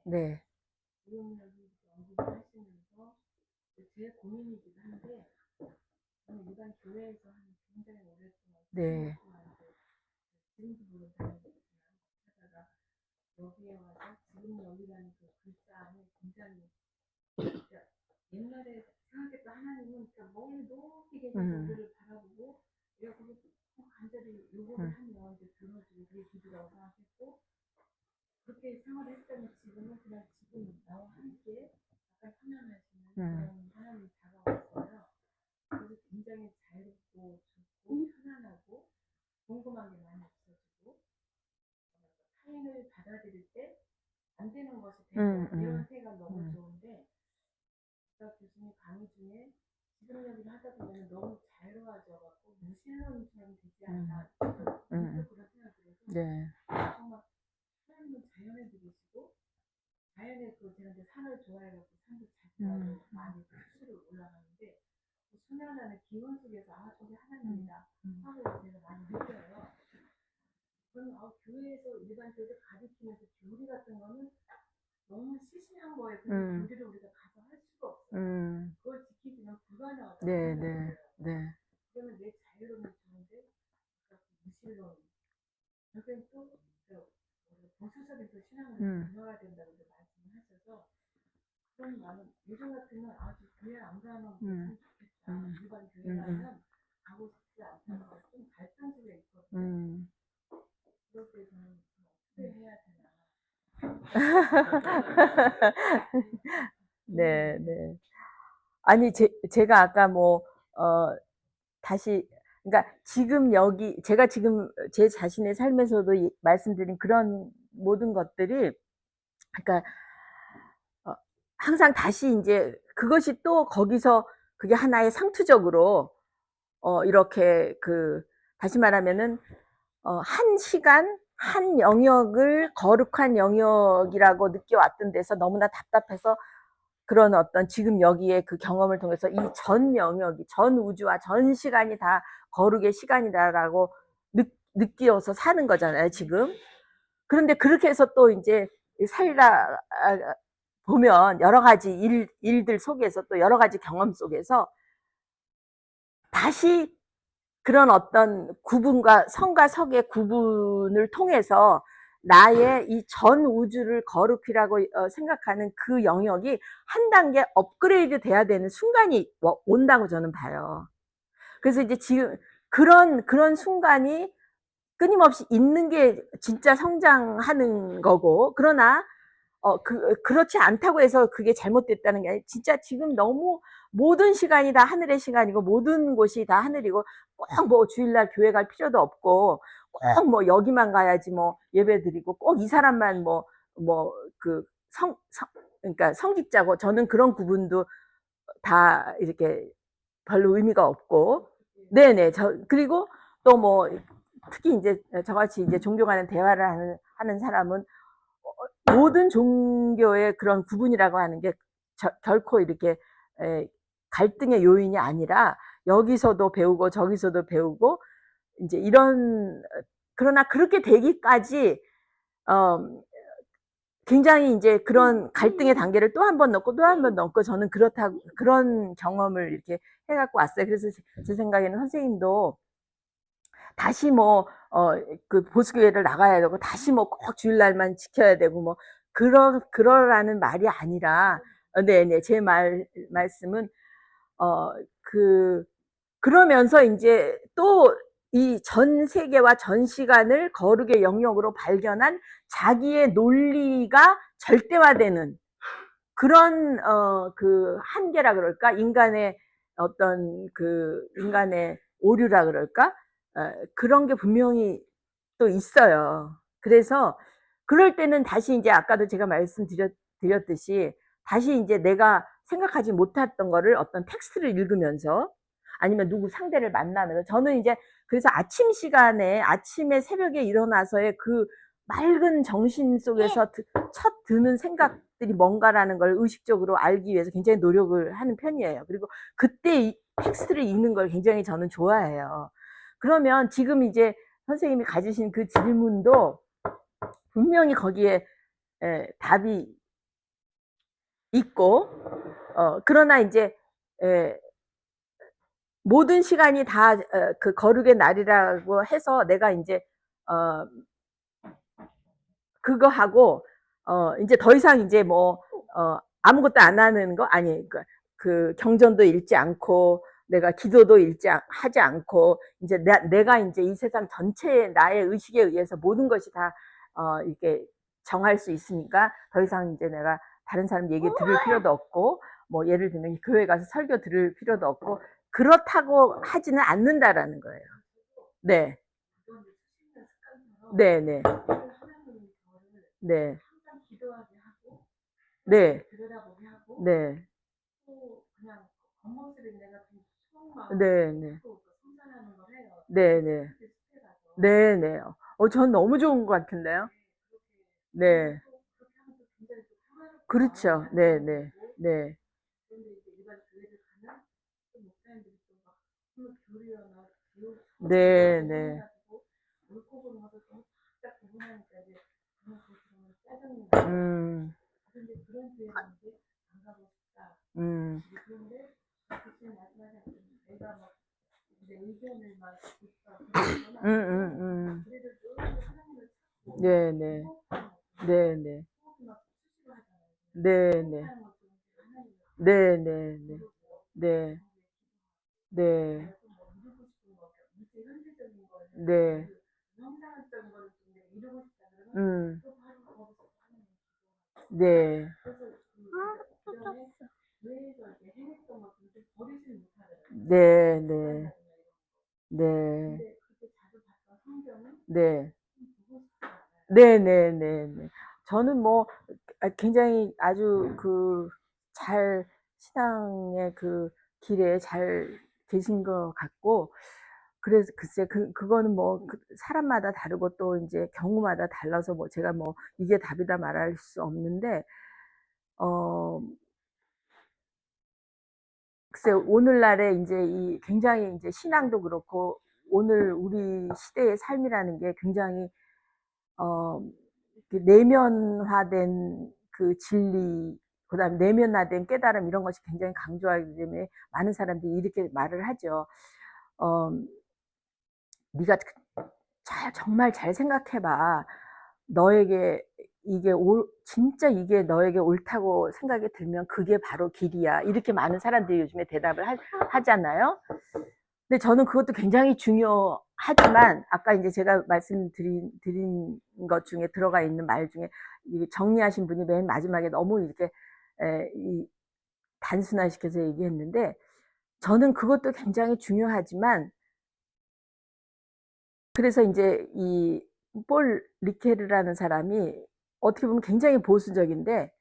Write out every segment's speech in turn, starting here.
네. 지금 여기 연구를 하시면서 제 고민이기도 한데 저는 일반 교회에서 한 굉장히 오랫동안 네. 지금도 물론 다니고 하다가 여기에 와서 지금 여기라는 그 글자 안에 굉장히 진짜 옛날에 생각했던 하나님은 그러니까 멀리 높이 계신 저들을 바라보고 내가 그걸 간절히 요구를 하면 이제 들어주고 그게 기도라고 생각했고 그렇게 생활을 했다면 지금은 그냥 지금 나와 함께 약간 편안하시는 그런 하나님이 다가왔어요. 그래서 굉장히 자유롭고 좋고 편안하고 궁금한 게 많이 없어지고 타인을 받아들일 때 안 되는 것이 되고 이런 생각 너무 좋은데 아까 교수님 강의 중에 지금 얘기를 하다 보면 너무 자유로워져갖고 무신론처럼 되지 않나 문득 그런 생각이 들어서 네. 정말 하나님은 자연에 들이시고 자연에 그 제가 이제 산을 좋아해갖고 산도 자주 많이 수시로 올라가는데 그 수면하는 기운 속에서 아 저게 하나님이다 하고 제가 많이 느껴요. 그럼 교회에서 일반 교회에서 가르치면서 교리 같은 거는 너무 시시한 거예요. 근데 교리를 우리가 가서 할 수가 없어요. 그걸 지키기는 불가능하다고 네, 생각해요. 네, 네. 그러면 내 자유로움이 좋은데 무신론 여기는 또 보수적인 또 신앙을 변화해야 된다고 말씀을 하셔서 그럼 나는 요즘 같으면 아주 교회 안 가면 참 좋겠다. 일반 교회 가면 가고 싶지 않다는 좀 갈등 속에 있거든요. 그럴 때 저는 어떻게 해야 되나. 네, 네. 아니, 제가 아까 뭐, 다시, 그러니까 지금 여기, 제가 지금 제 자신의 삶에서도 말씀드린 그런 모든 것들이, 그러니까, 항상 다시 이제 그것이 또 거기서 그게 하나의 상투적으로, 이렇게 다시 말하면은, 한 시간, 한 영역을 거룩한 영역이라고 느껴왔던 데서 너무나 답답해서 그런 어떤 지금 여기에 그 경험을 통해서 이 전 영역이, 전 우주와 전 시간이 다 거룩의 시간이다라고 느껴서 사는 거잖아요, 지금. 그런데 그렇게 해서 또 이제 살다 보면 여러 가지 일들 속에서 또 여러 가지 경험 속에서 다시 그런 어떤 구분과 성과 석의 구분을 통해서 나의 이 전 우주를 거룩이라고 생각하는 그 영역이 한 단계 업그레이드 돼야 되는 순간이 온다고 저는 봐요. 그래서 이제 지금 그런 순간이 끊임없이 있는 게 진짜 성장하는 거고, 그러나 그렇지 않다고 해서 그게 잘못됐다는 게 아니라 진짜 지금 너무 모든 시간이 다 하늘의 시간이고 모든 곳이 다 하늘이고 꼭 뭐 주일날 교회 갈 필요도 없고 꼭 뭐 여기만 가야지 뭐 예배 드리고 꼭 이 사람만 그 그러니까 성직자고 저는 그런 구분도 다 이렇게 별로 의미가 없고 네네 그리고 또 뭐 특히 이제 저같이 이제 종교 간의 대화를 하는 사람은 모든 종교의 그런 구분이라고 하는 게 결코 이렇게 갈등의 요인이 아니라 여기서도 배우고 저기서도 배우고 이제 이런 그러나 그렇게 되기까지 굉장히 이제 그런 갈등의 단계를 또 한 번 넘고 또 한 번 넘고 저는 그렇다고 그런 경험을 이렇게 해갖고 왔어요. 그래서 제 생각에는 선생님도 다시 그 보수교회를 나가야 되고 다시 뭐 꼭 주일날만 지켜야 되고 뭐 그러라는 말이 아니라 네네 제 말씀은 그러면서 이제 또 이 전 세계와 전 시간을 거룩의 영역으로 발견한 자기의 논리가 절대화되는 그런 그 한계라 그럴까 인간의 어떤 그 인간의 오류라 그럴까 그런 게 분명히 또 있어요. 그래서 그럴 때는 다시 이제 아까도 제가 말씀드렸듯이 다시 이제 내가 생각하지 못했던 거를 어떤 텍스트를 읽으면서 아니면 누구 상대를 만나면서 저는 이제 그래서 아침 시간에 아침에 새벽에 일어나서의 그 맑은 정신 속에서 첫 드는 생각들이 뭔가라는 걸 의식적으로 알기 위해서 굉장히 노력을 하는 편이에요. 그리고 그때 이 텍스트를 읽는 걸 굉장히 저는 좋아해요. 그러면 지금 이제 선생님이 가지신 그 질문도 분명히 거기에 답이 있고, 그러나 이제 모든 시간이 다 그 거룩의 날이라고 해서 내가 이제 그거 하고 이제 더 이상 이제 뭐 아무것도 안 하는 거 아니, 그 경전도 읽지 않고 내가 기도도 하지 않고 이제 내가 이제 이 세상 전체의 나의 의식에 의해서 모든 것이 다 이렇게 정할 수 있으니까 더 이상 이제 내가 다른 사람 얘기 들을 필요도 없고, 뭐 예를 들면 교회 가서 설교 들을 필요도 없고, 그렇다고 하지는 않는다라는 거예요. 네, 그건 수식는 습관처럼 네, 네, 하나님이 저를 네, 항상 기도하게 하고 네, 들여다보게 하고 네, 또 그냥 겉모습에 내가 좀 좋은 네, 마음으로 네, 자꾸 성장하는 걸 해요. 네, 네, 그렇게 습해가서 네, 네. 전 너무 좋은 것 같은데요. 네, 또 그렇게 하면 또 굉장히 또 평화롭고 그렇죠. 마음이 네, 네, 안정되고 네, 그런데 이제 일반 교회를 가면 또 목사님들이 또막 교리나 교육 네, 네, 해가지고 옳고 그른 것을 너무 딱 구분하니까 이제 그런 거 들으면 짜증이 나요. 그런데 그런 교회 가는데 안 가고 싶다. 그런데 교수님 말씀하신 내가 막 내 의견을 막 듣다 그런 건 아니고 그래도 늘 하나님을 찾고 네, 네, 네, 네, 호흡이 막 수시로 하잖아요. 네, 네, 호흡하는 것도 하나님을 네, 네, 네, 부르고 네, 네, 내가 좀 뭐 이루고 싶은 거, 이제 현실적인 거를 네, 형상적인 거를 좀 내가 이루고 싶다 그러면 또 바로 거기서 하나님 네, 그래서 그 그전에 교회에서 이렇게 행했던 것들을 좀 버리지를 못하더라고요. 네, 네, 습관이나 이런 거. 네, 근데 그렇게 자주 봤던 성경은 네, 좀 보고 싶지 않아요. 네, 네, 네, 네. 저는 뭐 굉장히 아주 잘 신앙의 그 길에 잘 계신 것 같고, 그래서 글쎄 그거는 뭐 사람마다 다르고 또 이제 경우마다 달라서 뭐 제가 뭐 이게 답이다 말할 수 없는데, 어 글쎄 오늘날에 이제 이 굉장히 이제 신앙도 그렇고 오늘 우리 시대의 삶이라는 게 굉장히 어 내면화된 그 진리, 그다음에 내면화된 깨달음, 이런 것이 굉장히 강조하기 때문에 많은 사람들이 이렇게 말을 하죠. 어 네가 정말 잘 생각해 봐. 너에게 이게 진짜 이게 너에게 옳다고 생각이 들면 그게 바로 길이야. 이렇게 많은 사람들이 요즘에 대답을 하잖아요. 근데 저는 그것도 굉장히 중요하지만 아까 이제 제가 드린 것 중에 들어가 있는 말 중에 정리하신 분이 맨 마지막에 너무 이렇게 단순화시켜서 얘기했는데, 저는 그것도 굉장히 중요하지만, 그래서 이제 이 폴 리케르라는 사람이 어떻게 보면 굉장히 보수적인데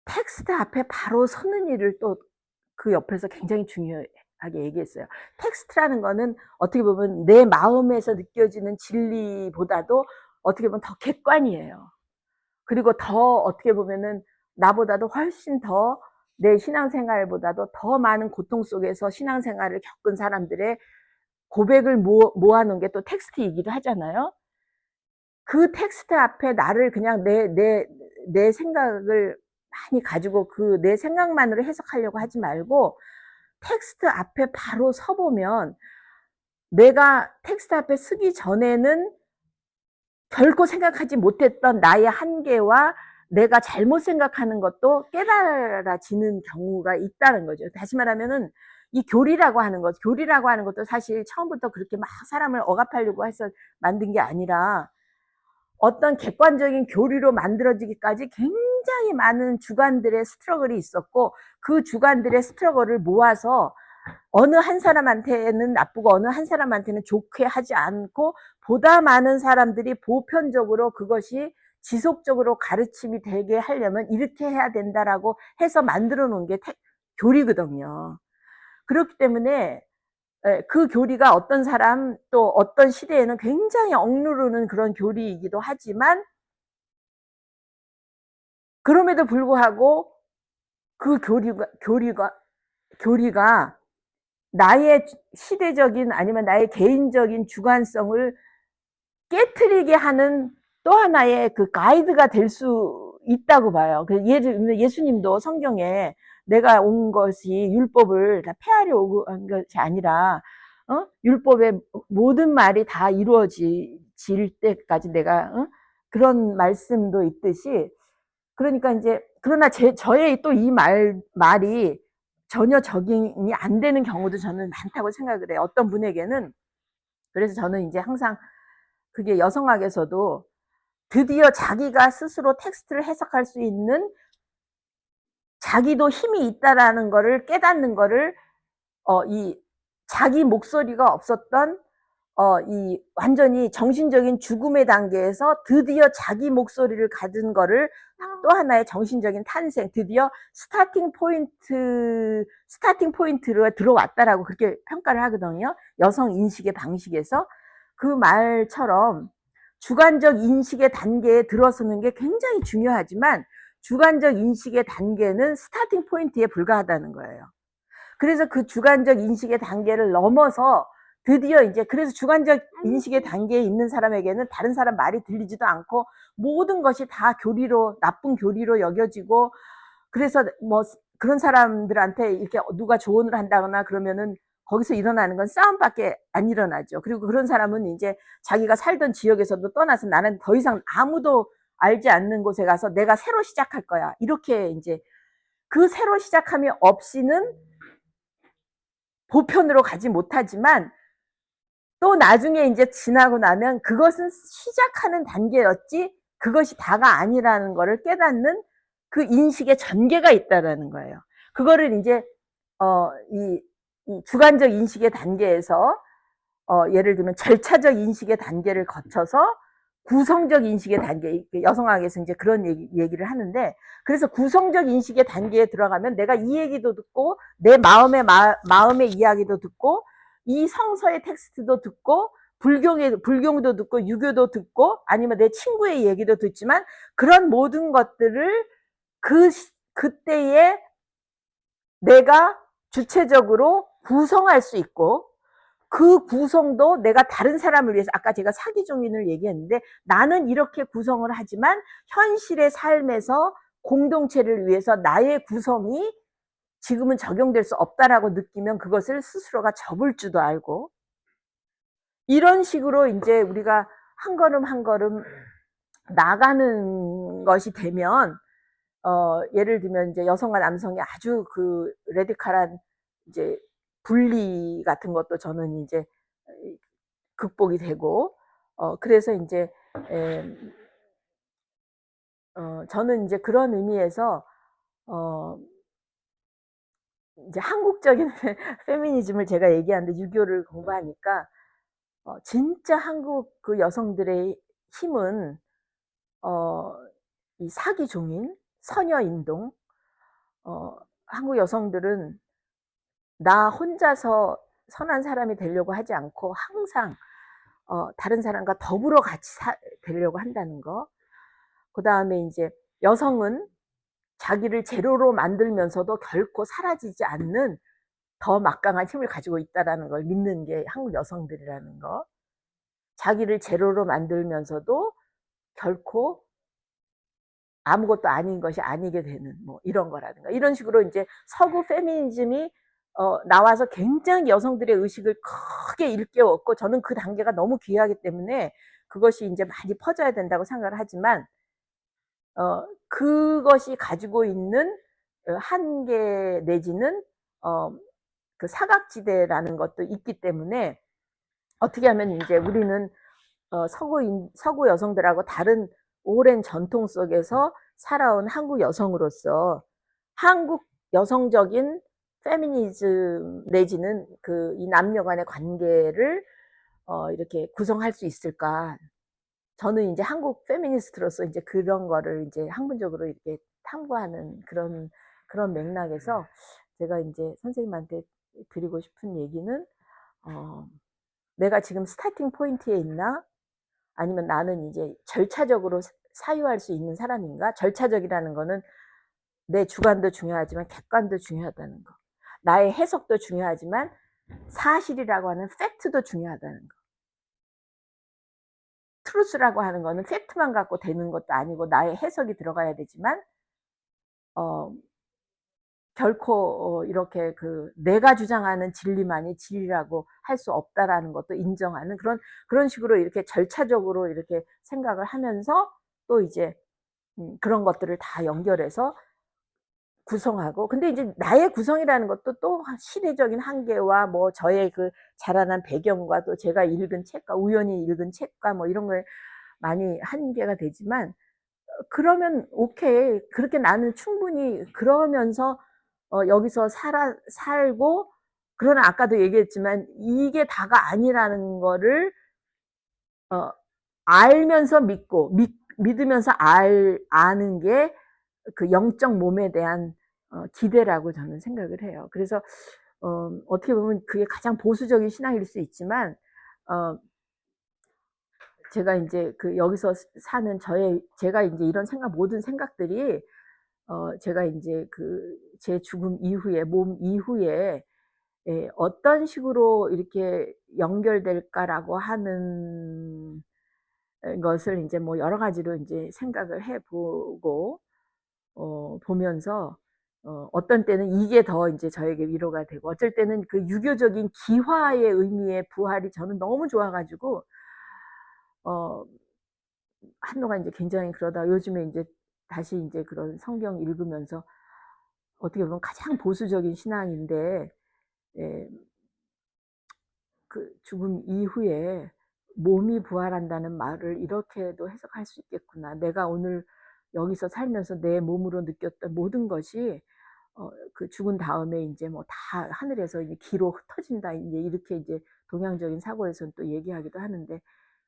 텍스트 앞에 바로 서는 일을 또 그 옆에서 굉장히 중요하게 얘기했어요. 텍스트라는 거는 어떻게 보면 내 마음에서 느껴지는 진리보다도 어떻게 보면 더 객관이에요. 그리고 더 어떻게 보면은 나보다도 훨씬 더 내 신앙생활보다도 더 많은 고통 속에서 신앙생활을 겪은 사람들의 고백을 모아놓은 게 또 텍스트이기도 하잖아요. 그 텍스트 앞에 나를 그냥 내 생각을 많이 가지고 내 생각만으로 해석하려고 하지 말고 텍스트 앞에 바로 서보면 내가 텍스트 앞에 서기 전에는 결코 생각하지 못했던 나의 한계와 내가 잘못 생각하는 것도 깨달아지는 경우가 있다는 거죠. 다시 말하면은 이 교리라고 하는 것도 사실 처음부터 그렇게 막 사람을 억압하려고 해서 만든 게 아니라 어떤 객관적인 교리로 만들어지기까지 굉장히 많은 주관들의 스트러글이 있었고, 그 주관들의 스트러글을 모아서 어느 한 사람한테는 나쁘고 어느 한 사람한테는 좋게 하지 않고 보다 많은 사람들이 보편적으로 그것이 지속적으로 가르침이 되게 하려면 이렇게 해야 된다라고 해서 만들어 놓은 게 교리거든요. 그렇기 때문에 그 교리가 어떤 사람 또 어떤 시대에는 굉장히 억누르는 그런 교리이기도 하지만, 그럼에도 불구하고 그 교리가 나의 시대적인 아니면 나의 개인적인 주관성을 깨트리게 하는 또 하나의 그 가이드가 될 수 있다고 봐요. 예수님도 성경에 내가 온 것이 율법을 다 폐하려 온 것이 아니라, 율법의 모든 말이 다 이루어질 때까지 내가, 그런 말씀도 있듯이, 그러니까 이제, 그러나 저의 또 이 말이 전혀 적용이 안 되는 경우도 저는 많다고 생각을 해요. 어떤 분에게는. 그래서 저는 이제 항상 그게 여성학에서도 드디어 자기가 스스로 텍스트를 해석할 수 있는 자기도 힘이 있다라는 거를 깨닫는 거를, 이 자기 목소리가 없었던, 이 완전히 정신적인 죽음의 단계에서 드디어 자기 목소리를 가진 거를 또 하나의 정신적인 탄생, 드디어 스타팅 포인트로 들어왔다라고 그렇게 평가를 하거든요. 여성 인식의 방식에서. 그 말처럼 주관적 인식의 단계에 들어서는 게 굉장히 중요하지만 주관적 인식의 단계는 스타팅 포인트에 불과하다는 거예요. 그래서 그 주관적 인식의 단계를 넘어서 드디어 이제, 그래서 주관적 인식의 단계에 있는 사람에게는 다른 사람 말이 들리지도 않고 모든 것이 다 나쁜 교리로 여겨지고, 그래서 뭐 그런 사람들한테 이렇게 누가 조언을 한다거나 그러면은 거기서 일어나는 건 싸움밖에 안 일어나죠. 그리고 그런 사람은 이제 자기가 살던 지역에서도 떠나서 나는 더 이상 아무도 알지 않는 곳에 가서 내가 새로 시작할 거야. 이렇게 이제 그 새로 시작함이 없이는 보편으로 가지 못하지만 또 나중에 이제 지나고 나면 그것은 시작하는 단계였지 그것이 다가 아니라는 거를 깨닫는 그 인식의 전개가 있다라는 거예요. 그거를 이제 이 주관적 인식의 단계에서 예를 들면 절차적 인식의 단계를 거쳐서 구성적 인식의 단계, 여성학에서 이제 그런 얘기를 하는데, 그래서 구성적 인식의 단계에 들어가면 내가 이 얘기도 듣고 내 마음의 이야기도 듣고 이 성서의 텍스트도 듣고 불경도 듣고 유교도 듣고 아니면 내 친구의 얘기도 듣지만 그런 모든 것들을 그때에 내가 주체적으로 구성할 수 있고, 그 구성도 내가 다른 사람을 위해서, 아까 제가 사기종인을 얘기했는데 나는 이렇게 구성을 하지만 현실의 삶에서 공동체를 위해서 나의 구성이 지금은 적용될 수 없다라고 느끼면 그것을 스스로가 접을 줄도 알고, 이런 식으로 이제 우리가 한 걸음 한 걸음 나가는 것이 되면, 예를 들면 이제 여성과 남성이 아주 그 레디칼한 이제 분리 같은 것도 저는 이제 극복이 되고, 그래서 이제 저는 이제 그런 의미에서 이제 한국적인 페미니즘을 제가 얘기하는데, 유교를 공부하니까 진짜 한국 그 여성들의 힘은 이 사기종인, 서녀인동, 한국 여성들은 나 혼자서 선한 사람이 되려고 하지 않고 항상 다른 사람과 더불어 같이 되려고 한다는 거. 그 다음에 이제 여성은 자기를 제로로 만들면서도 결코 사라지지 않는 더 막강한 힘을 가지고 있다는 걸 믿는 게 한국 여성들이라는 거. 자기를 제로로 만들면서도 결코 아무것도 아닌 것이 아니게 되는 뭐 이런 거라든가, 이런 식으로 이제 서구 페미니즘이 나와서 굉장히 여성들의 의식을 크게 일깨웠고, 저는 그 단계가 너무 귀하기 때문에 그것이 이제 많이 퍼져야 된다고 생각을 하지만, 그것이 가지고 있는 한계 내지는 그 사각지대라는 것도 있기 때문에, 어떻게 하면 이제 우리는 서구 여성들하고 다른 오랜 전통 속에서 살아온 한국 여성으로서 한국 여성적인 페미니즘 내지는 그 이 남녀 간의 관계를 이렇게 구성할 수 있을까? 저는 이제 한국 페미니스트로서 이제 그런 거를 이제 학문적으로 이렇게 탐구하는 그런 맥락에서 제가 이제 선생님한테 드리고 싶은 얘기는, 내가 지금 스타팅 포인트에 있나? 아니면 나는 이제 절차적으로 사유할 수 있는 사람인가? 절차적이라는 거는 내 주관도 중요하지만 객관도 중요하다는 거. 나의 해석도 중요하지만 사실이라고 하는 팩트도 중요하다는 거. 트루스라고 하는 거는 팩트만 갖고 되는 것도 아니고 나의 해석이 들어가야 되지만 결코 이렇게 내가 주장하는 진리만이 진리라고 할 수 없다라는 것도 인정하는 그런 식으로 이렇게 절차적으로 이렇게 생각을 하면서 또 이제 그런 것들을 다 연결해서 구성하고, 근데 이제 나의 구성이라는 것도 또 시대적인 한계와 뭐 저의 자라난 배경과 또 제가 읽은 책과 우연히 읽은 책과 뭐 이런 거에 많이 한계가 되지만, 그러면 오케이. 그렇게 나는 충분히 그러면서 여기서 살고, 그러나 아까도 얘기했지만 이게 다가 아니라는 거를 알면서 믿으면서 아는 게 영적 몸에 대한 기대라고 저는 생각을 해요. 그래서 어떻게 보면 그게 가장 보수적인 신앙일 수 있지만, 제가 이제 여기서 사는 제가 이제 이런 모든 생각들이 제가 이제 제 죽음 이후에, 몸 이후에 어떤 식으로 이렇게 연결될까라고 하는 것을 이제 뭐 여러 가지로 이제 생각을 해보고 보면서 어떤 때는 이게 더 이제 저에게 위로가 되고, 어쩔 때는 유교적인 기화의 의미의 부활이 저는 너무 좋아가지고 한동안 이제 굉장히 그러다 요즘에 이제 다시 이제 그런 성경 읽으면서 어떻게 보면 가장 보수적인 신앙인데, 예, 죽음 이후에 몸이 부활한다는 말을 이렇게도 해석할 수 있겠구나. 내가 오늘 여기서 살면서 내 몸으로 느꼈던 모든 것이 죽은 다음에 이제 뭐 다 하늘에서 이제 기로 흩어진다. 이제 이렇게 이제 동양적인 사고에서는 또 얘기하기도 하는데,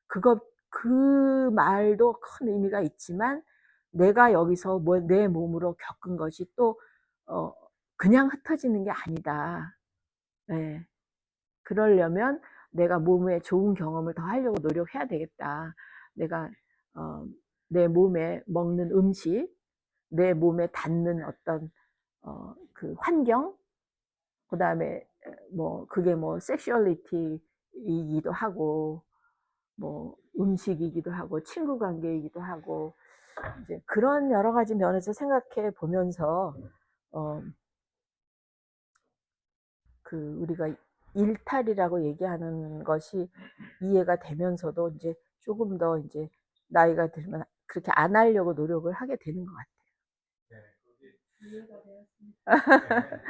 그 말도 큰 의미가 있지만, 내가 여기서 내 몸으로 겪은 것이 또 그냥 흩어지는 게 아니다. 네. 그러려면 내가 몸에 좋은 경험을 더 하려고 노력해야 되겠다. 내가 내 몸에 먹는 음식, 내 몸에 닿는 어떤 환경, 그 다음에 뭐 그게 뭐 섹슈얼리티이기도 하고, 뭐 음식이기도 하고, 친구 관계이기도 하고, 이제 그런 여러 가지 면에서 생각해 보면서 우리가 일탈이라고 얘기하는 것이 이해가 되면서도 이제 조금 더 이제 나이가 들면 그렇게 안 하려고 노력을 하게 되는 것 같아요. 이해가 되었습니다.